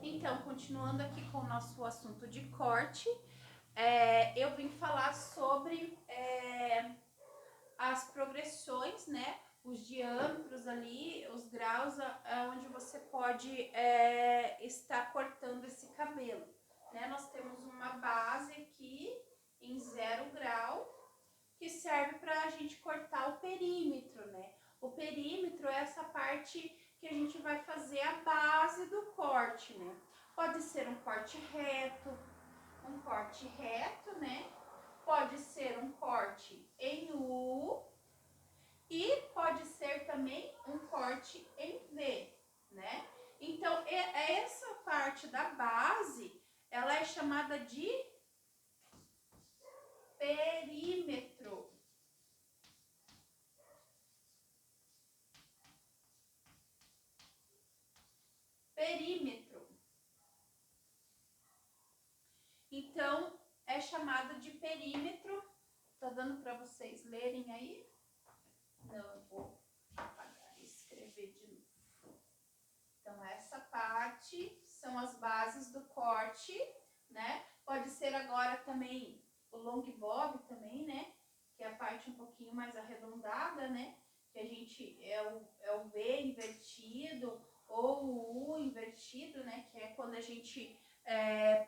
Então, continuando aqui com o nosso assunto de corte, eu vim falar sobre as progressões, né? Os diâmetros ali, os graus onde você pode estar cortando esse cabelo, né? Nós temos uma base aqui em 0 grau que serve para a gente cortar o perímetro, né? O perímetro é essa parte que a gente vai fazer a base do corte, né? Pode ser um corte reto, né? Pode ser um corte em U e pode ser também um corte em V, né? Então, essa parte da base, ela é chamada de perímetro. Então, é chamada de perímetro. Tá dando para vocês lerem aí? Não, eu vou apagar e escrever de novo. Então, essa parte são as bases do corte, né? Pode ser agora também o long bob também, né? Que é a parte um pouquinho mais arredondada, né? Que a gente é o V invertido ou o U invertido, né? Que é quando a gente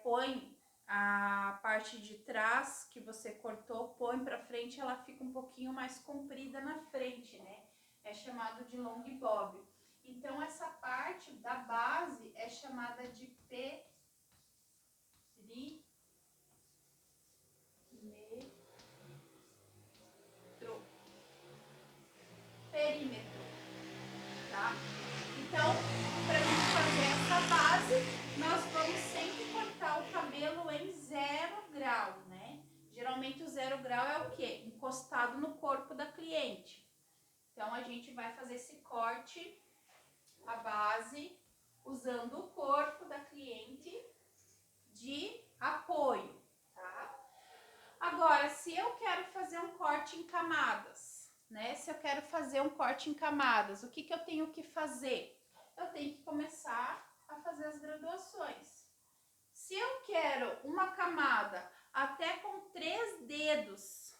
põe a parte de trás que você cortou, põe para frente, ela fica um pouquinho mais comprida na frente, né? É chamado de long bob. Então, essa parte da base é chamada de perímetro, tá? Então, para a gente fazer essa base, nós vamos sempre cortar o cabelo em 0 grau, né? Geralmente o 0 grau é o quê? Encostado no corpo da cliente. Então, a gente vai fazer esse corte, a base, usando o corpo da cliente de apoio, tá? Agora, se eu quero fazer um corte em camadas, né? Se eu quero fazer um corte em camadas, o que eu tenho que fazer? Eu tenho que começar a fazer as graduações. Se eu quero uma camada até com 3 dedos,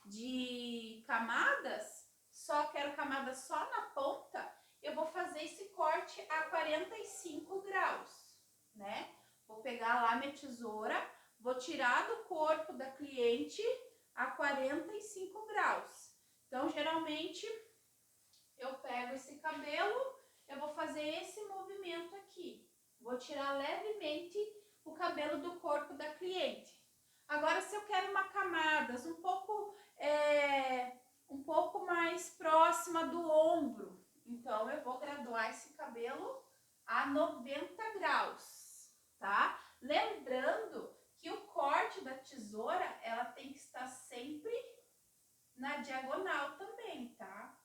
de camadas, só quero camada só na ponta, eu vou fazer esse corte a 45 graus, né? Vou pegar lá minha tesoura, vou tirar do corpo da cliente a 45 graus. Então, geralmente, eu pego esse cabelo, eu vou fazer esse movimento aqui. Vou tirar levemente o cabelo do corpo da cliente. Agora, se eu quero uma camadas um pouco mais próxima do ombro, então eu vou graduar esse cabelo a 90 graus, tá? Lembrando que o corte da tesoura, ela tem que estar sempre na diagonal também, tá?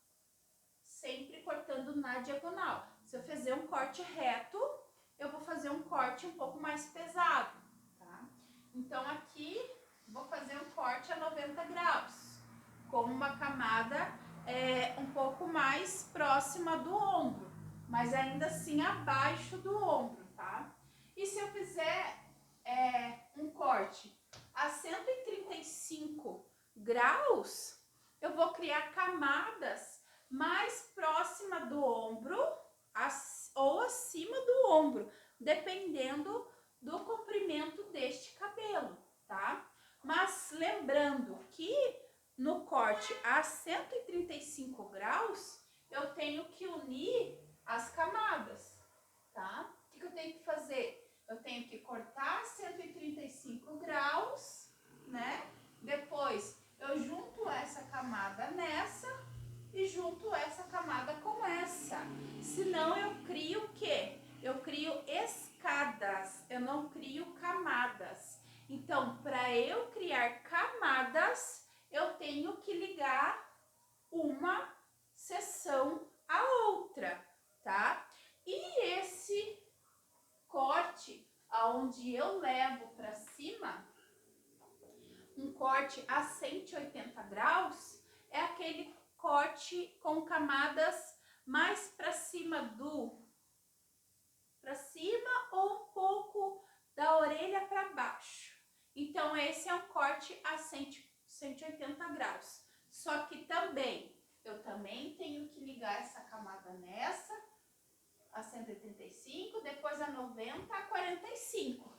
Sempre cortando na diagonal. Se eu fizer um corte reto, eu vou fazer um corte um pouco mais pesado, tá? Então, aqui, vou fazer um corte a 90 graus, com uma camada um pouco mais próxima do ombro, mas ainda assim abaixo do ombro, tá? E se eu fizer um corte a 135 graus, eu vou criar camadas mais próxima do ombro ou acima do ombro, dependendo do comprimento deste cabelo, tá? Mas lembrando que no corte a 135 graus, eu tenho que unir as camadas, tá? O que eu tenho que fazer? Eu tenho que cortar 135 graus, né? Depois, eu junto essa camada nessa e junto essa camada com essa. Senão eu crio o quê? Eu crio escadas, eu não crio camadas. Então, para eu criar camadas, eu tenho que ligar uma seção à outra, tá? E esse corte, aonde eu levo para cima, um corte a 180 graus, é aquele corte com camadas mais para cima esse é um corte a 180 graus. Só que eu também tenho que ligar essa camada nessa, a 185, depois a 90, a 45.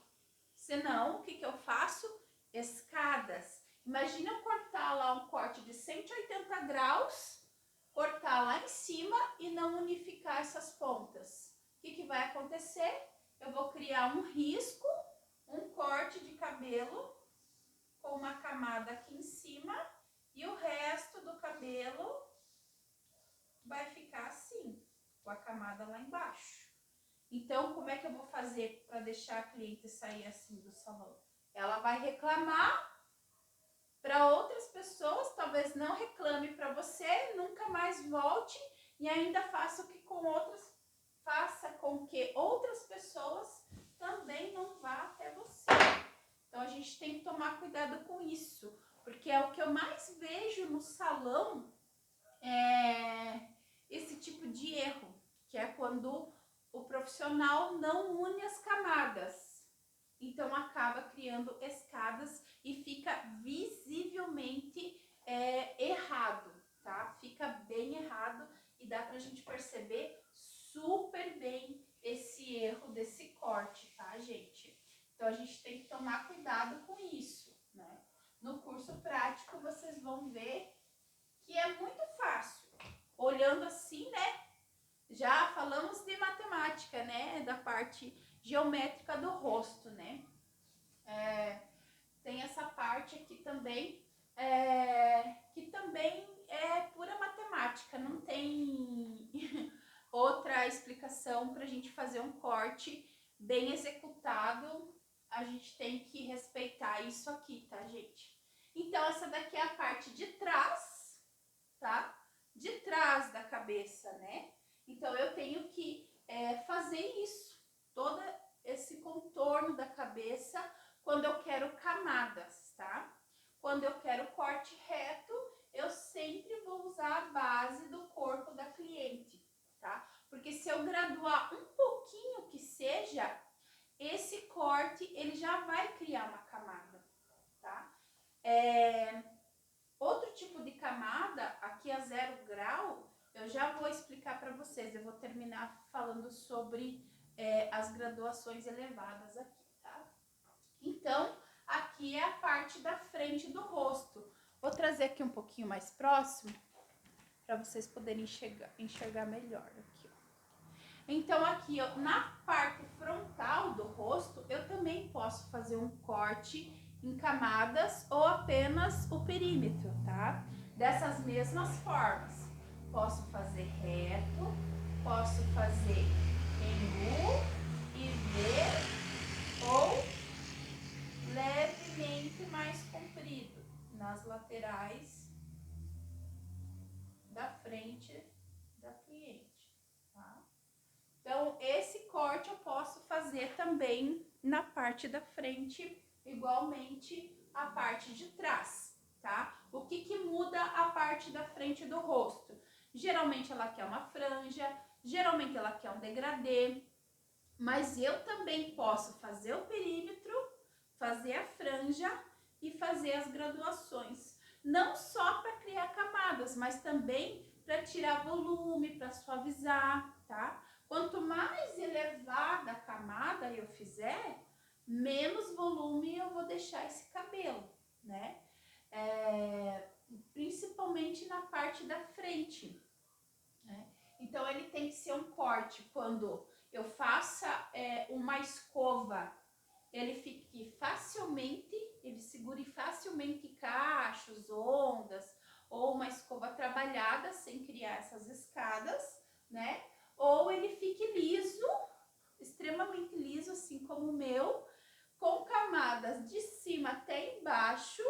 Senão, o que eu faço? Escadas. Imagina eu cortar lá um corte de 180 graus, cortar lá em cima e não unificar essas pontas. O que vai acontecer? Eu vou criar um risco, um corte de cabelo com uma camada aqui em cima e o resto do cabelo vai ficar assim, com a camada lá embaixo. Então, como é que eu vou fazer para deixar a cliente sair assim do salão? Ela vai reclamar para outras pessoas, talvez não reclame para você, nunca mais volte e ainda faça com que outras pessoas também não vá até você. Então, a gente tem que tomar cuidado com isso, porque é o que eu mais vejo no salão, esse tipo de erro, que é quando o profissional não une as camadas. Então, acaba criando escadas e fica visivelmente errado, tá? Fica bem errado e dá pra gente perceber super bem esse erro desse corte, tá, gente? Então, a gente tem que tomar cuidado com isso, né? No curso prático, vocês vão ver que é muito fácil. Olhando assim, né? Já falamos de matemática, né? Da parte geométrica do rosto, né? Tem essa parte aqui também, que também é pura matemática, não tem outra explicação para a gente fazer um corte bem executado. A gente tem que respeitar isso aqui, tá, gente? Então, essa daqui é a parte de trás, tá? De trás da cabeça, né? Então, eu tenho que fazer isso, todo esse contorno da cabeça quando eu quero camadas, tá? Quando eu quero corte reto, eu sempre vou usar a base do corpo da cliente, tá? Porque se eu graduar um pouquinho que seja, esse corte, ele já vai criar uma camada, tá? Outro tipo de camada, aqui a 0 grau, eu já vou explicar para vocês. Eu vou terminar falando sobre as graduações elevadas aqui, tá? Então, aqui é a parte da frente do rosto. Vou trazer aqui um pouquinho mais próximo, para vocês poderem enxergar melhor aqui, ó. Então, aqui, ó, na parte frontal do rosto, eu também posso fazer um corte em camadas ou apenas o perímetro, tá? Dessas mesmas formas. Posso fazer reto, posso fazer em U e V ou levemente mais comprido nas laterais da frente da cliente, tá? Então, esse corte eu posso fazer também na parte da frente, igualmente a parte de trás, tá? O que muda a parte da frente do rosto? Geralmente ela quer uma franja, geralmente ela quer um degradê, mas eu também posso fazer o perímetro, fazer a franja e fazer as graduações. Não só para criar camadas, mas também para tirar volume, para suavizar, tá? Quanto mais elevada a camada eu fizer, menos volume eu vou deixar esse cabelo, né? Principalmente na parte da frente, né? Então, ele tem que ser um corte quando eu faça uma escova, ele segure facilmente cachos, ondas, ou uma escova trabalhada sem criar essas escadas, né? Ou ele fique liso, extremamente liso, assim como o meu, com camadas de cima até embaixo,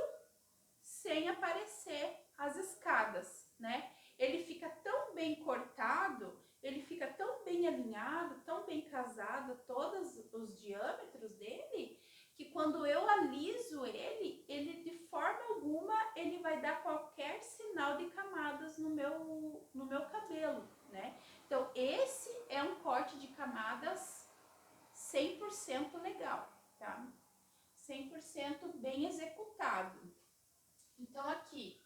sem aparecer as escadas, né? Ele fica tão bem cortado, ele fica tão bem alinhado, tão bem casado, todos os diâmetros dele, que quando eu aliso ele de forma alguma, ele vai dar qualquer sinal de camadas no meu cabelo, né? Então, esse é um corte de camadas 100% legal, tá? 100% bem executado. Então, aqui,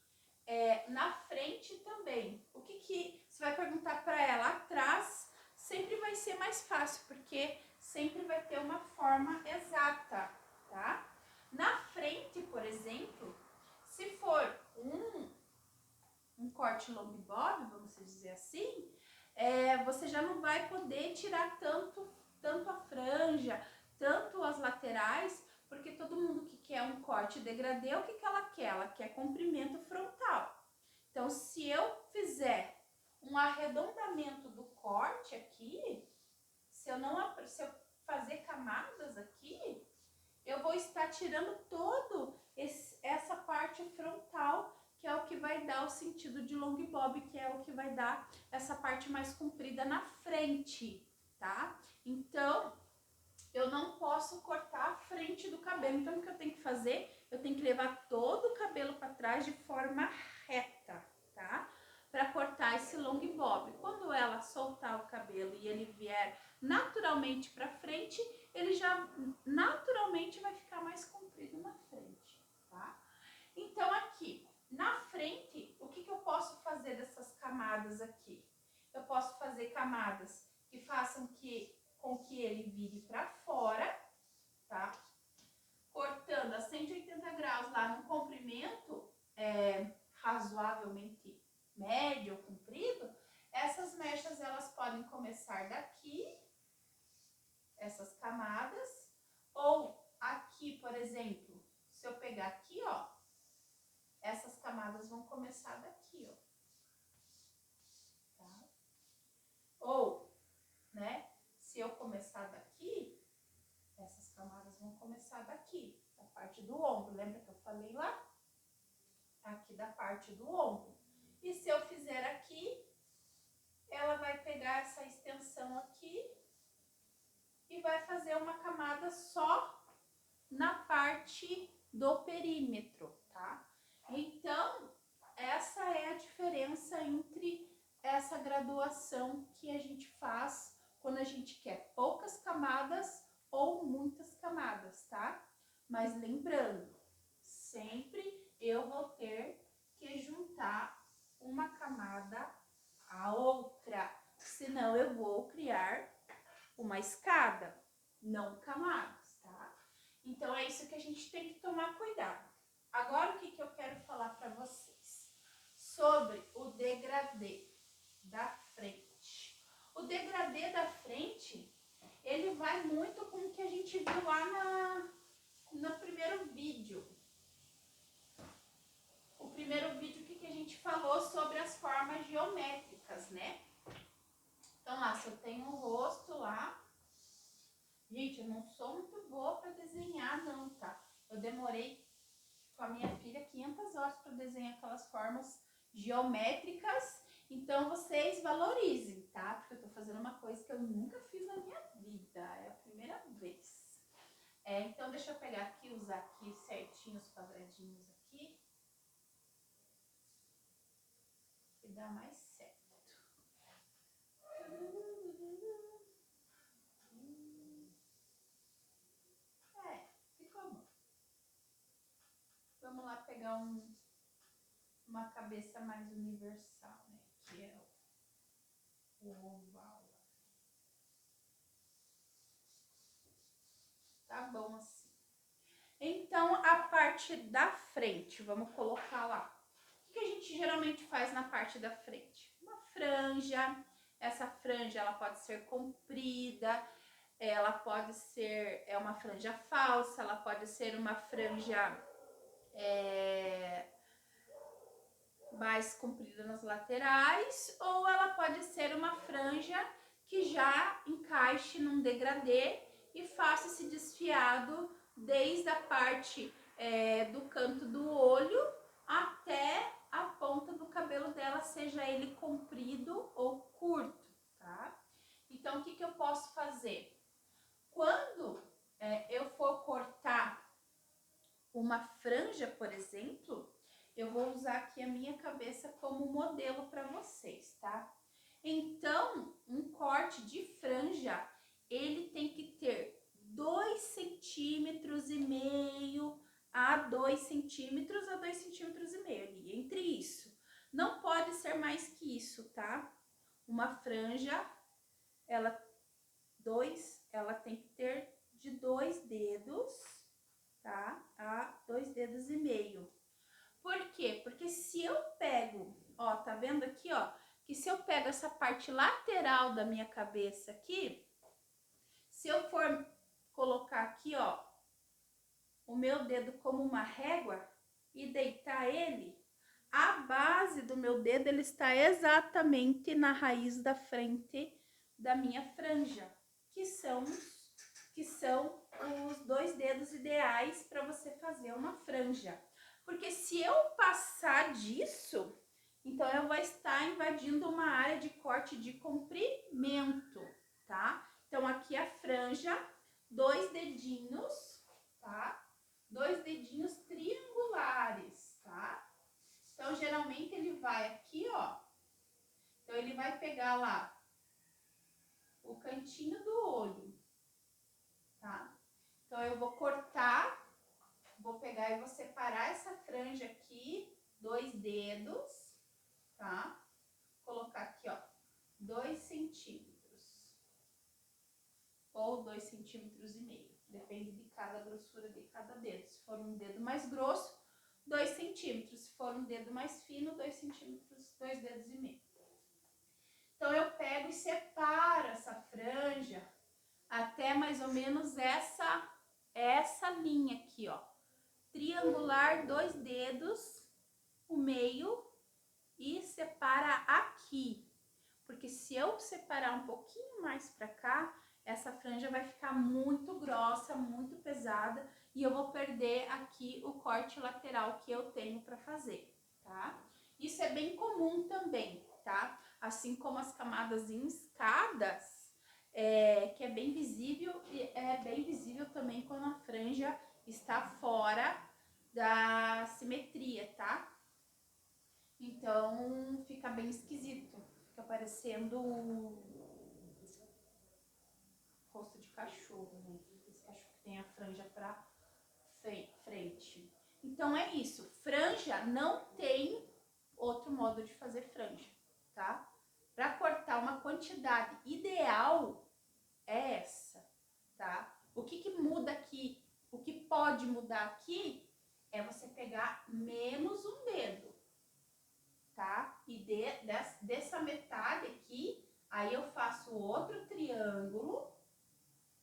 na frente também, o que você vai perguntar para ela? Atrás sempre vai ser mais fácil, porque sempre vai ter uma forma exata, tá? Na frente, por exemplo, se for um corte long bob, vamos dizer assim, você já não vai poder tirar tanto a franja, tanto as laterais, porque todo mundo que quer um corte degradê, o que ela quer? Ela quer comprimento frontal. Então, se eu fizer um arredondamento do corte aqui, se eu fazer camadas aqui, eu vou estar tirando essa parte frontal, que é o que vai dar o sentido de long bob, que é o que vai dar essa parte mais comprida na frente, tá? Então, eu não posso cortar a frente do cabelo. Então, o que eu tenho que fazer? Eu tenho que levar todo o cabelo para trás de forma reta, tá? Para cortar esse long bob. Quando ela soltar o cabelo e ele vier naturalmente para frente, ele já naturalmente vai ficar mais comprido na frente, tá? Então, aqui, na frente, o que eu posso fazer dessas camadas aqui? Eu posso fazer camadas que façam com que ele vire para fora, tá? Cortando a 180 graus lá no comprimento razoavelmente médio ou comprido. Essas mechas, elas podem começar daqui, essas camadas, ou aqui, por exemplo, se eu pegar aqui, ó, essas camadas vão começar daqui, ó. Tá? Ou, né, se eu começar daqui, essas camadas vão começar daqui, da parte do ombro. Lembra que eu falei lá? Aqui da parte do ombro. E se eu fizer aqui, ela vai pegar essa extensão aqui e vai fazer uma camada só na parte do perímetro, tá? Então, essa é a diferença entre essa graduação que a gente faz quando a gente quer poucas camadas ou muitas camadas, tá? Mas lembrando, sempre eu vou ter que juntar uma camada à outra, senão eu vou criar uma escada, não camadas, tá? Então, é isso que a gente tem que tomar cuidado. Agora, o que eu quero falar para vocês? Sobre o degradê da frente. O degradê da frente, ele vai muito com o que a gente viu lá no primeiro vídeo. O primeiro vídeo que a gente falou sobre as formas geométricas, né? Então, lá, se eu tenho um rosto lá... Gente, eu não sou muito boa para desenhar, não, tá? Eu demorei com a minha filha 500 horas para desenhar aquelas formas geométricas. Então, vocês valorizem, tá? Porque eu tô fazendo uma coisa que eu nunca fiz na minha vida. É a primeira vez. Então, deixa eu pegar aqui, usar aqui certinho os quadradinhos aqui. Que dá mais certo. Ficou bom. Vamos lá pegar uma cabeça mais universal, né? Que é o oval. Tá bom assim. Então, a parte da frente, vamos colocar lá. O que a gente geralmente faz na parte da frente? Uma franja. Essa franja, ela pode ser comprida, ela pode ser uma franja falsa, ela pode ser uma franja mais comprida nas laterais, ou ela pode ser uma franja que já encaixe num degradê e faça esse desfiado desde a parte do canto do olho até a ponta do cabelo dela, seja ele comprido ou curto, tá? Então, o que eu posso fazer? Quando eu for cortar uma franja, por exemplo, eu vou usar aqui a minha cabeça como modelo para vocês, tá? Então, um corte de franja, ele tem que ter 2,5 centímetros centímetros a 2,5 cm ali, entre isso. Não pode ser mais que isso, tá? Uma franja, ela tem que ter de 2 dedos, tá? A 2,5 dedos. Por quê? Porque se eu pego, ó, tá vendo aqui, ó, que se eu pego essa parte lateral da minha cabeça aqui, se eu for colocar aqui, ó, o meu dedo como uma régua e deitar ele, a base do meu dedo, ele está exatamente na raiz da frente da minha franja, que são os 2 dedos ideais para você fazer uma franja. Porque se eu passar disso, então eu vou estar invadindo uma área de corte de comprimento, tá? Então aqui a franja, 2 dedinhos, tá? 2 dedinhos triangulares, tá? Então geralmente ele vai aqui, ó. Então ele vai pegar lá o cantinho do olho, tá? Então eu vou cortar, vou pegar e vou separar essa franja aqui, 2 dedos, tá? Colocar aqui, ó, 2 centímetros ou 2,5 centímetros, depende de cada grossura de cada dedo. Se for um dedo mais grosso, 2 centímetros, se for um dedo mais fino, 2 centímetros, 2,5 dedos. Então eu pego e separo essa franja até mais ou menos essa linha aqui, ó. Triangular, 2 dedos, o meio, e separa aqui. Porque se eu separar um pouquinho mais pra cá, essa franja vai ficar muito grossa, muito pesada, e eu vou perder aqui o corte lateral que eu tenho pra fazer, tá? Isso é bem comum também, tá? Assim como as camadas em escadas, que é bem visível, e é bem visível também quando a franja está fora da simetria, tá? Então fica bem esquisito, fica parecendo rosto de cachorro, né? Esse cachorro que tem a franja pra frente. Então é isso, franja não tem outro modo de fazer franja, tá? Para cortar uma quantidade ideal é essa, tá? O que muda aqui, o que pode mudar aqui é você pegar menos um dedo, tá? E dessa metade aqui, aí eu faço outro triângulo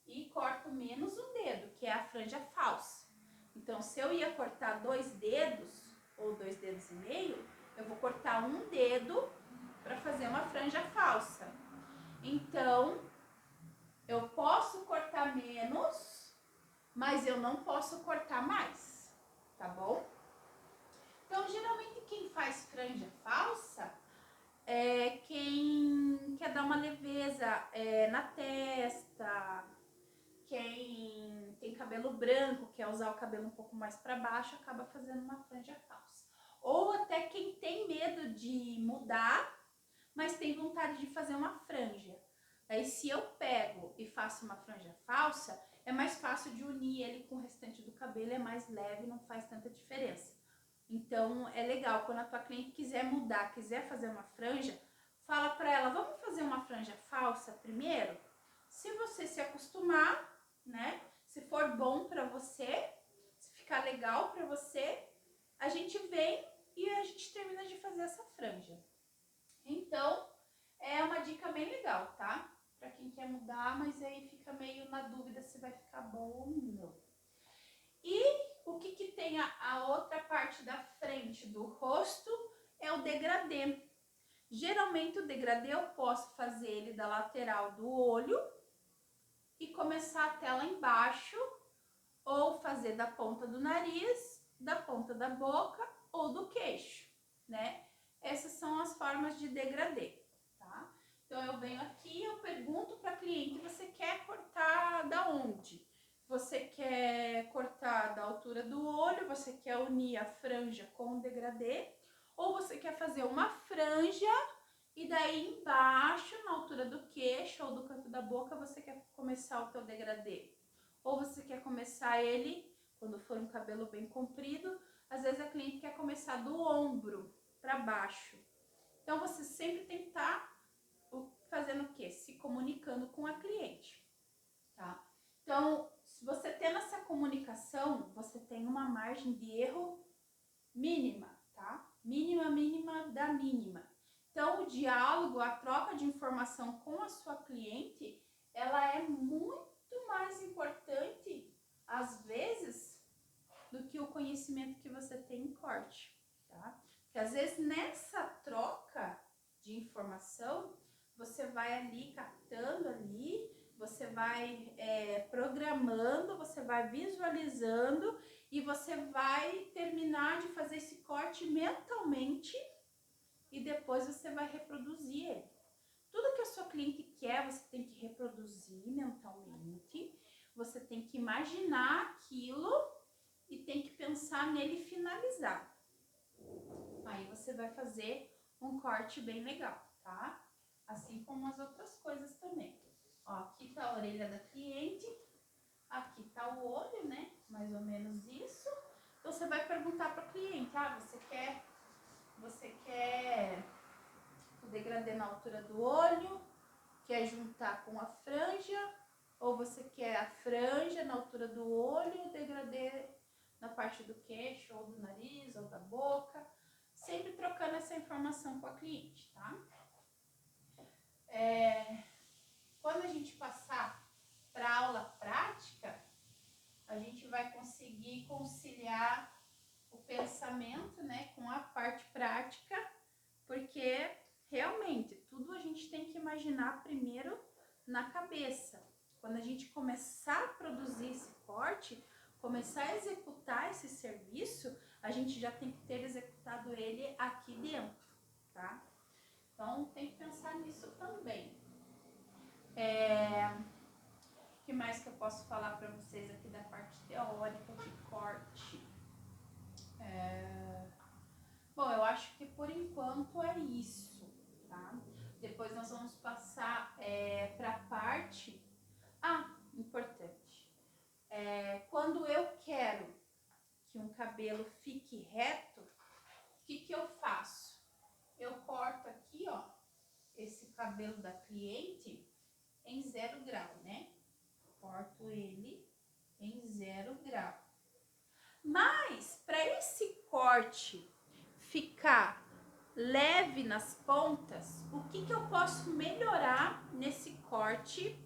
e corto menos um dedo, que é a franja falsa. Então, se eu ia cortar 2 dedos ou 2,5 dedos, eu vou cortar um dedo para fazer uma franja falsa. Então, eu posso cortar menos, mas eu não posso cortar mais, tá bom? Então, geralmente quem faz franja falsa é quem quer dar uma leveza na testa, quem tem cabelo branco, quer usar o cabelo um pouco mais para baixo, acaba fazendo uma franja falsa. Ou até quem tem medo de mudar, mas tem vontade de fazer uma franja. Aí se eu pego e faço uma franja falsa, é mais fácil de unir ele com o restante do cabelo, é mais leve, não faz tanta diferença. Então é legal, quando a tua cliente quiser mudar, quiser fazer uma franja, fala para ela, vamos fazer uma franja falsa primeiro? Se você se acostumar, né? Se for bom para você, se ficar legal para você, a gente vem e a gente termina de fazer essa franja. Então, é uma dica bem legal, tá? Para quem quer mudar, mas aí fica meio na dúvida se vai ficar bom ou não. E o que tem a outra parte da frente do rosto é o degradê. Geralmente o degradê eu posso fazer ele da lateral do olho e começar até lá embaixo, ou fazer da ponta do nariz, da ponta da boca ou do queixo, né? Essas são as formas de degradê, tá? Então eu venho aqui, eu pergunto para a cliente, você quer cortar da onde? Você quer cortar da altura do olho, você quer unir a franja com o degradê, ou você quer fazer uma franja e daí embaixo, na altura do queixo ou do canto da boca, você quer começar o teu degradê. Ou você quer começar ele, quando for um cabelo bem comprido, Às vezes a cliente quer começar do ombro para baixo. Então, você sempre tem que estar fazendo o quê? Se comunicando com a cliente, tá? Então, se você tendo essa comunicação, você tem uma margem de erro mínima, tá? Mínima, mínima da mínima. Então, o diálogo, a troca de informação com a sua cliente, ela é muito mais importante, às vezes, do que o conhecimento que você tem em corte, tá? Porque às vezes nessa troca de informação, você vai ali captando ali, você vai programando, você vai visualizando e você vai terminar de fazer esse corte mentalmente e depois você vai reproduzir ele. Tudo que a sua cliente quer, você tem que reproduzir mentalmente, você tem que imaginar aquilo e tem que pensar nele finalizado. Aí você vai fazer um corte bem legal, tá? Assim como as outras coisas também. Ó, aqui tá a orelha da cliente, aqui tá o olho, né? Mais ou menos isso. Então você vai perguntar para a cliente, você quer o degradê na altura do olho, quer juntar com a franja, ou você quer a franja na altura do olho, o degradê na parte do queixo, ou do nariz, ou da boca, sempre trocando essa informação com a cliente, tá? Quando a gente passar para aula prática, a gente vai conseguir conciliar o pensamento, né, com a parte prática, porque realmente tudo a gente tem que imaginar primeiro na cabeça. Quando a gente começar a produzir esse corte, começar a executar esse serviço, a gente já tem que ter executado ele aqui dentro, tá? Então tem que pensar nisso também. O que mais que eu posso falar para vocês aqui da parte teórica de corte? Bom, eu acho que por enquanto é isso, tá? Depois nós vamos passar para a parte... importante. Quando eu quero que um cabelo fique reto, o que eu faço? Eu corto aqui, ó, esse cabelo da cliente em 0 grau, né? Corto ele em 0 grau. Mas, para esse corte ficar leve nas pontas, o que eu posso melhorar nesse corte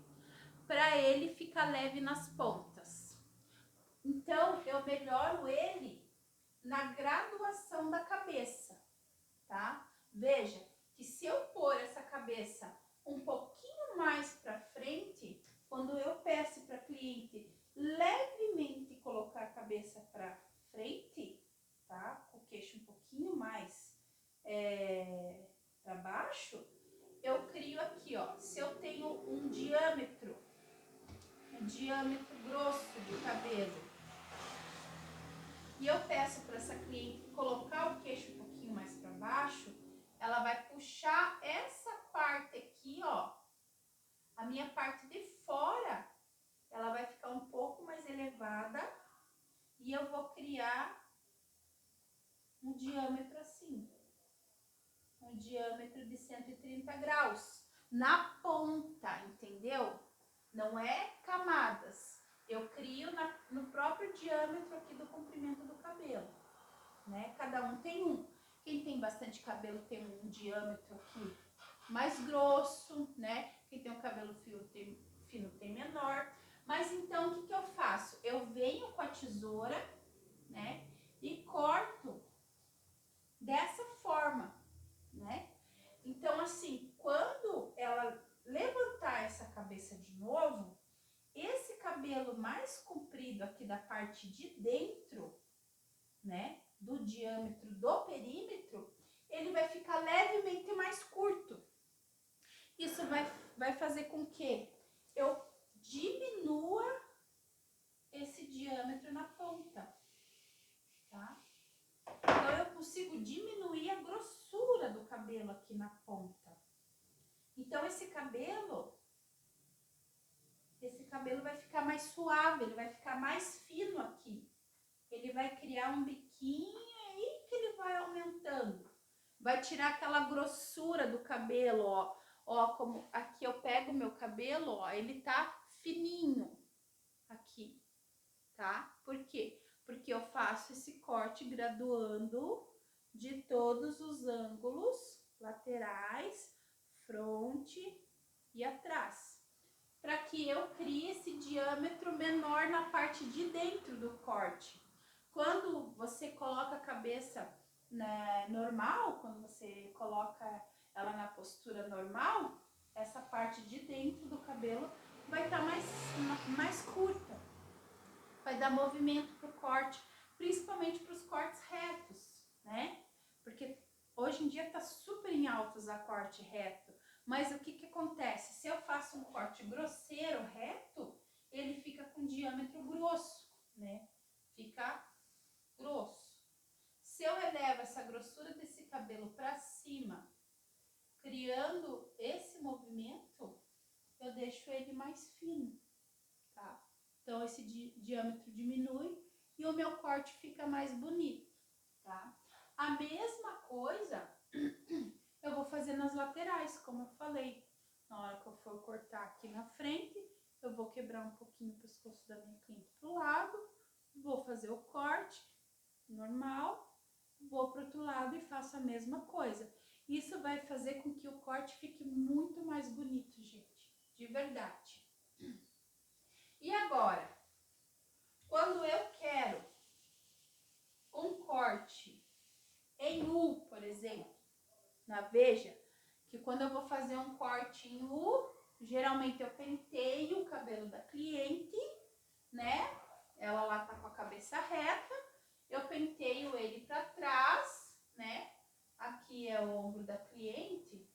para ele ficar leve nas pontas? Então, eu melhoro ele na graduação da cabeça, tá? Veja que se eu pôr essa cabeça um pouquinho mais para frente, quando eu peço para a cliente levemente colocar a cabeça para frente, tá? Com o queixo um pouquinho mais para baixo, eu crio aqui, ó. Se eu tenho um diâmetro grosso de cabelo, e eu peço para essa cliente colocar o queixo um pouquinho mais para baixo, ela vai puxar essa parte aqui, ó, a minha parte de fora, ela vai ficar um pouco mais elevada e eu vou criar um diâmetro assim, um diâmetro de 130 graus na ponta, entendeu? Não é camadas. Eu crio no próprio diâmetro aqui do comprimento do cabelo, né? Cada um tem um. Quem tem bastante cabelo tem um diâmetro aqui mais grosso, né? Quem tem o cabelo fino tem menor. Mas então, o que eu faço? Eu venho com a tesoura, né? E corto dessa forma, né? Então, assim, quando ela levantar essa cabeça de novo, esse cabelo mais comprido aqui da parte de dentro, né, do diâmetro do perímetro, ele vai ficar levemente mais curto. Isso vai fazer com que eu diminua esse diâmetro na ponta, tá? Então, eu consigo diminuir a grossura do cabelo aqui na ponta. Então, esse cabelo vai ficar mais suave, ele vai ficar mais fino aqui. Ele vai criar um biquinho pouquinho, é aí que ele vai aumentando. Vai tirar aquela grossura do cabelo, ó. Ó, como aqui eu pego o meu cabelo, ó, ele tá fininho aqui, tá? Por quê? Porque eu faço esse corte graduando de todos os ângulos laterais, fronte e atrás, para que eu crie esse diâmetro menor na parte de dentro do corte. Quando você coloca a cabeça, né, normal, quando você coloca ela na postura normal, essa parte de dentro do cabelo vai estar mais curta, vai dar movimento para o corte, principalmente para os cortes retos, né? Porque hoje em dia tá super em alta usar corte reto, mas o que acontece? Se eu faço um corte grosseiro, reto, ele fica com diâmetro grosso, né? Fica grosso. Se eu elevo essa grossura desse cabelo para cima, criando esse movimento, eu deixo ele mais fino, tá? Então esse diâmetro diminui e o meu corte fica mais bonito, tá? A mesma coisa eu vou fazer nas laterais, como eu falei. Na hora que eu for cortar aqui na frente, eu vou quebrar um pouquinho o pescoço da minha cliente pro lado, vou fazer o corte normal, vou pro outro lado e faço a mesma coisa. Isso vai fazer com que o corte fique muito mais bonito, gente, de verdade. E agora, quando eu quero um corte em U, por exemplo, veja que quando eu vou fazer um corte em U, geralmente eu penteio o cabelo da cliente, né? Ela lá tá com a cabeça reta, eu penteio ele para trás, né? Aqui é o ombro da cliente.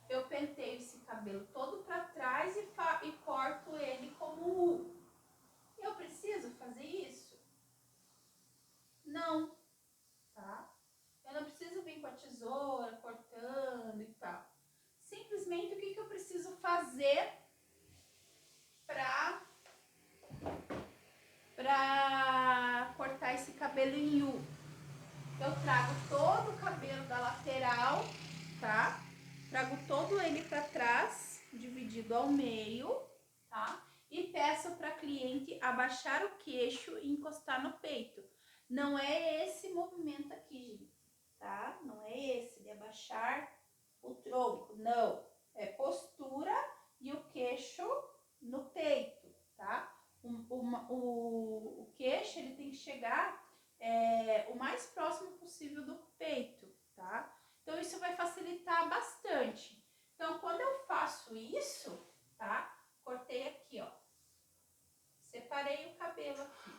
Eu penteio esse cabelo todo para trás e corto ele como U. Eu preciso fazer isso? Não, tá? Eu não preciso vir com a tesoura cortando e tal. Simplesmente o que eu preciso fazer para cortar esse cabelo em U? Eu trago todo o cabelo da lateral, tá? Trago todo ele para trás, dividido ao meio, tá? E peço para a cliente abaixar o queixo e encostar no peito. Não é esse movimento aqui, gente, tá? Não é esse de abaixar o tronco, não. É postura e o queixo no peito, tá? O queixo, ele tem que chegar o mais próximo possível do peito, tá? Então, isso vai facilitar bastante. Então, quando eu faço isso, tá? Cortei aqui, ó. Separei o cabelo aqui.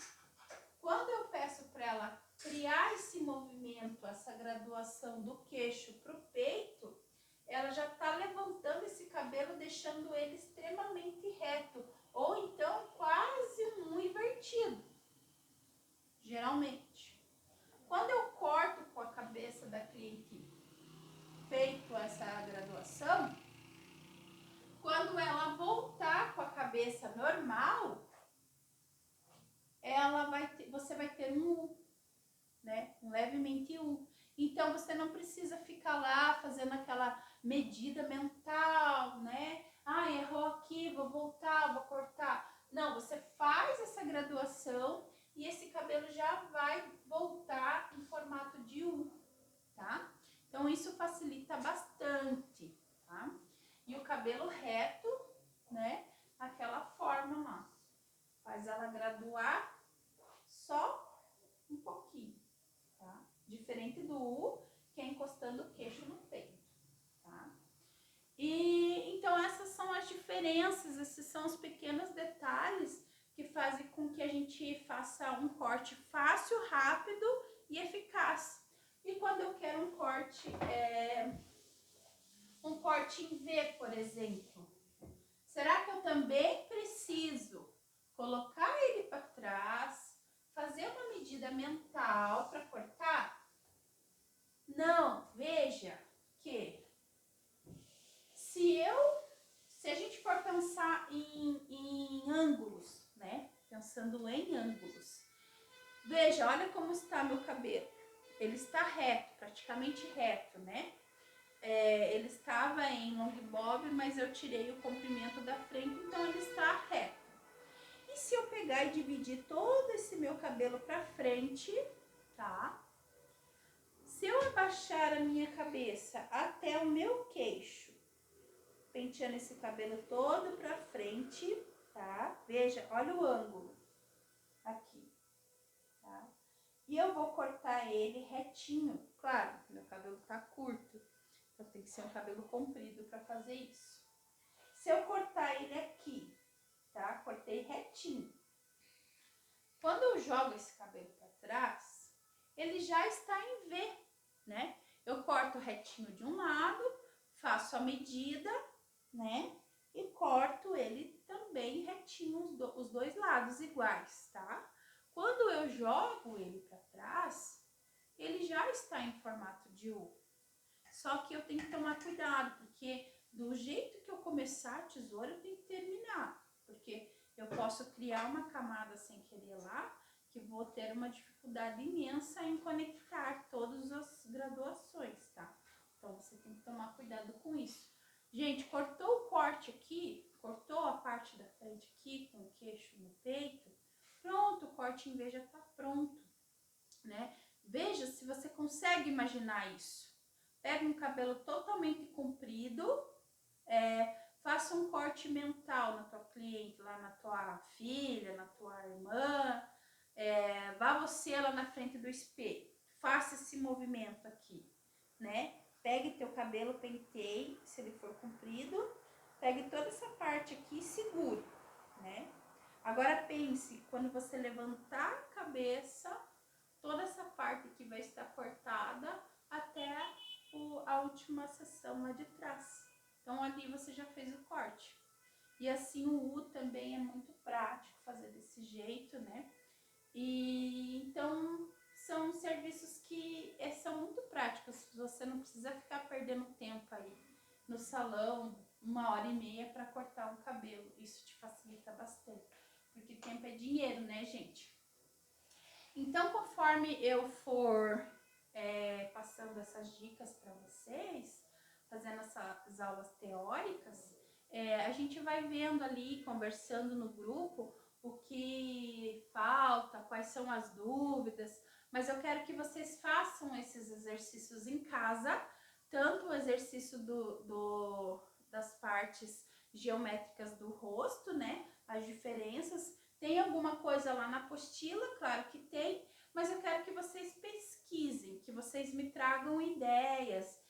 Quando eu peço para ela criar esse movimento, essa graduação do queixo pro peito, ela já tá levantando esse cabelo, deixando ele extremamente reto, ou então quase um invertido, geralmente. Quando eu corto com a cabeça da cliente feito essa graduação, quando ela voltar com a cabeça normal, você vai ter um U, né? Um levemente U. Então você não precisa ficar lá fazendo aquela medida mental, né? Ah, errou aqui, vou voltar, vou cortar. Não, você faz essa graduação e esse cabelo já vai voltar em formato de U, tá? Então isso facilita bastante, tá? E o cabelo reto, né? Aquela forma lá. Faz ela graduar só um pouquinho, tá? Diferente do U, que é encostando o queixo no peito, tá? E então essas são as diferenças, esses são os pequenos detalhes que fazem com que a gente faça um corte fácil, rápido e eficaz. E quando eu quero um corte em V, por exemplo, será que eu também preciso colocar ele para trás, fazer uma medida mental para cortar? Não, veja que se a gente for pensar em ângulos, né? pensando em ângulos. Veja, olha como está meu cabelo. Ele está reto, praticamente reto, né? Ele estava em long bob, mas eu tirei o comprimento da frente, então ele está reto. E se eu pegar e dividir todo esse meu cabelo para frente, tá? Se eu abaixar a minha cabeça até o meu queixo, penteando esse cabelo todo para frente, tá? Veja, olha o ângulo aqui, tá? E eu vou cortar ele retinho. Claro, meu cabelo tá curto, então tem que ser um cabelo comprido para fazer isso. Se eu cortar ele aqui, tá? Cortei retinho. Quando eu jogo esse cabelo para trás, ele já está em V, né? Eu corto retinho de um lado, faço a medida, né? E corto ele também retinho, os dois lados iguais, tá? Quando eu jogo ele para trás, ele já está em formato de U. Só que eu tenho que tomar cuidado, porque do jeito que eu começar a tesoura, eu tenho que terminar. Porque eu posso criar uma camada sem querer lá, que vou ter uma dificuldade imensa em conectar todas as graduações, tá? Então, você tem que tomar cuidado com isso. Gente, cortou o corte aqui, cortou a parte da frente aqui, com o queixo no peito, pronto, o corte em V já tá pronto, né? Veja se você consegue imaginar isso. Pega um cabelo totalmente comprido, faça um corte mental na tua cliente, lá na tua filha, na tua irmã, vá você lá na frente do espelho, faça esse movimento aqui, né? Pegue teu cabelo, penteie, se ele for comprido, pegue toda essa parte aqui e segure, né? Agora pense, quando você levantar a cabeça, toda essa parte aqui vai estar cortada até a última seção lá de trás. Então, ali você já fez o corte. E assim, o U também é muito prático fazer desse jeito, né? E então, são serviços que são muito práticos. Você não precisa ficar perdendo tempo aí no salão, 1h30 para cortar um cabelo. Isso te facilita bastante, porque tempo é dinheiro, né, gente? Então, conforme eu for passando essas dicas para vocês, fazendo essas aulas teóricas, a gente vai vendo ali, conversando no grupo, o que falta, quais são as dúvidas, mas eu quero que vocês façam esses exercícios em casa, tanto o exercício das partes geométricas do rosto, né, as diferenças. Tem alguma coisa lá na apostila? Claro que tem, mas eu quero que vocês pesquisem, que vocês me tragam ideias,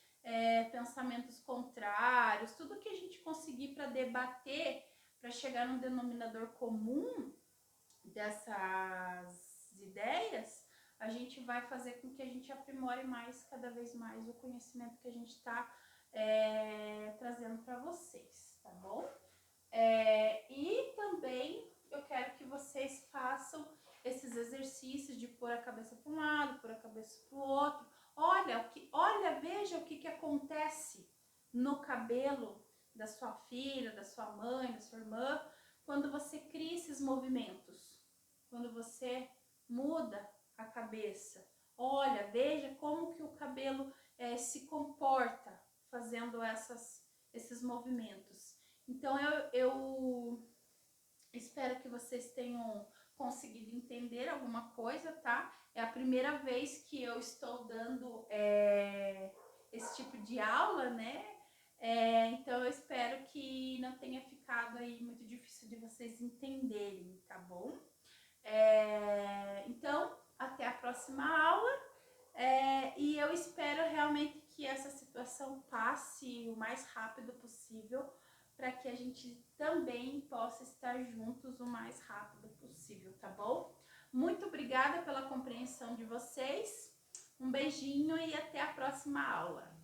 pensamentos contrários, tudo que a gente conseguir para debater, para chegar num denominador comum dessas ideias, a gente vai fazer com que a gente aprimore mais, cada vez mais, o conhecimento que a gente está trazendo para vocês, tá bom? E também eu quero que vocês façam esses exercícios de pôr a cabeça para um lado, pôr a cabeça para o outro. Olha, veja o que acontece no cabelo da sua filha, da sua mãe, da sua irmã, quando você cria esses movimentos, quando você muda a cabeça. Olha, veja como que o cabelo se comporta fazendo esses movimentos. Então, eu espero que vocês tenham conseguido entender alguma coisa, tá? É a primeira vez que eu estou dando esse tipo de aula, né? Então, eu espero que não tenha ficado aí muito difícil de vocês entenderem, tá bom? Então, até a próxima aula. E eu espero realmente que essa situação passe o mais rápido possível, para que a gente também possa estar juntos o mais rápido possível, tá bom? Muito obrigada pela compreensão de vocês, um beijinho e até a próxima aula.